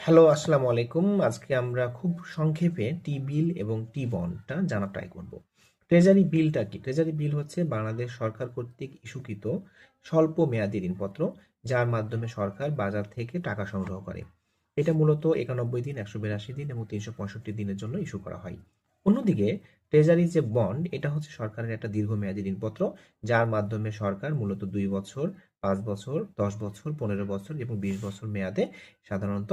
Hello, আসসালামু আলাইকুম। আজকে আমরা খুব সংক্ষেপে টি বিল এবং টি বন্ডটা জানার ট্রাই করব। ট্রেজারি বিলটা কি? ট্রেজারি বিল হচ্ছে বাংলাদেশ সরকার কর্তৃক ইস্যুকৃত স্বল্প মেয়াদী ঋণপত্র, যার মাধ্যমে সরকার বাজার থেকে টাকা সংগ্রহ করে। এটা মূলত 91 দিন, 182 দিন এবং 365 দিনের জন্য ইস্যু করা হয়। অন্যদিকে ট্রেজারি যে বন্ড, এটা হচ্ছে সরকারের একটা দীর্ঘমেয়াদী ঋণপত্র, যার মাধ্যমে সরকার মূলত 2 বছর, 5 বছর, 10 বছর, 15 বছর এবং 20 বছর মেয়াদে সাধারণত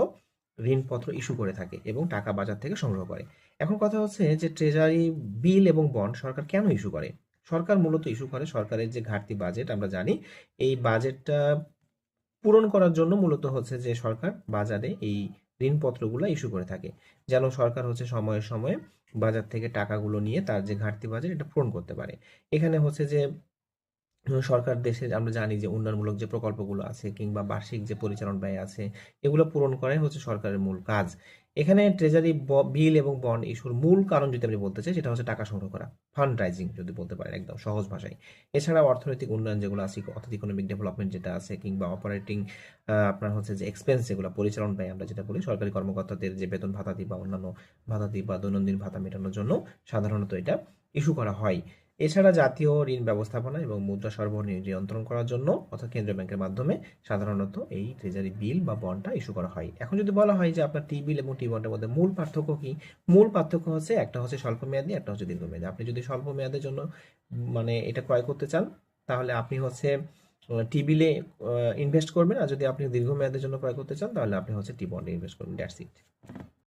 ঋণপত্র ইস্যু করে থাকে এবং টাকা বাজার থেকে সংগ্রহ করে। এখন কথা হচ্ছে যে ট্রেজারি বিল এবং বন্ড সরকার কেন ইস্যু করে? সরকার মূলত ইস্যু করে সরকারের যে ঘাটতি বাজেট আমরা জানি, এই বাজেটটা পূরণ করার জন্য মূলত হচ্ছে যে সরকার বাজারে এই ঋণপত্রগুলো ইস্যু করে থাকে। যেন সরকার হচ্ছে সময়ে সময়ে বাজার থেকে টাকাগুলো নিয়ে তার যে ঘাটতি বাজেট এটা পূরণ করতে পারে। এখানে হচ্ছে যে সরকার দেশের আমরা জানি যে উন্নয়নমূলক যে প্রকল্পগুলো আছে কিংবা বার্ষিক যে পরিচালন ব্যয় আছে, এগুলো পূরণ করাই হচ্ছে সরকারের মূল কাজ। এখানে ট্রেজারি বিল এবং বন্ড ইস্যুর মূল কারণ যদি আপনি বলতে চাই, সেটা হচ্ছে টাকা সংগ্রহ করা, ফান্ড রাইজিং যদি বলতে পারেন একদম সহজ ভাষায়। এছাড়া অর্থনৈতিক উন্নয়ন যেগুলো আছে, অর্থাৎ ইকোনমিক ডেভেলপমেন্ট যেটা আছে, কিংবা অপারেটিং আপনার হচ্ছে যে এক্সপেন্স যেগুলো পরিচালন ব্যয় আমরা যেটা বলি, সরকারি কর্মকর্তাদের যে বেতন ভাতাদি বা অন্যান্য ভাতাদি বা দৈনন্দিন ভাতা মেটানোর জন্য সাধারণত এটা ইস্যু করা হয়। এছাড়া জাতীয় ঋণ ব্যবস্থাপনা এবং মুদ্রা সরবরাহ নিয়ন্ত্রণ করার জন্য অর্থাৎ কেন্দ্রীয় ব্যাংকের মাধ্যমে সাধারণত এই ট্রেজারি বিল বা বন্ডটা ইস্যু করা হয়। এখন যদি বলা হয় যে আপনার টি বিল এবং টি বন্ডের মধ্যে মূল পার্থক্য কি? মূল পার্থক্য হচ্ছে একটা হচ্ছে স্বল্প মেয়াদী, একটা হচ্ছে দীর্ঘমেয়াদী। আপনি যদি স্বল্প মেয়াদের জন্য মানে এটা ক্রয় করতে চান, তাহলে আপনি হচ্ছে টি বিলে ইনভেস্ট করবেন, আর যদি আপনি দীর্ঘমেয়াদের জন্য ক্রয় করতে চান তাহলে আপনি হচ্ছে টি বন্ডে ইনভেস্ট করবেন। That's it.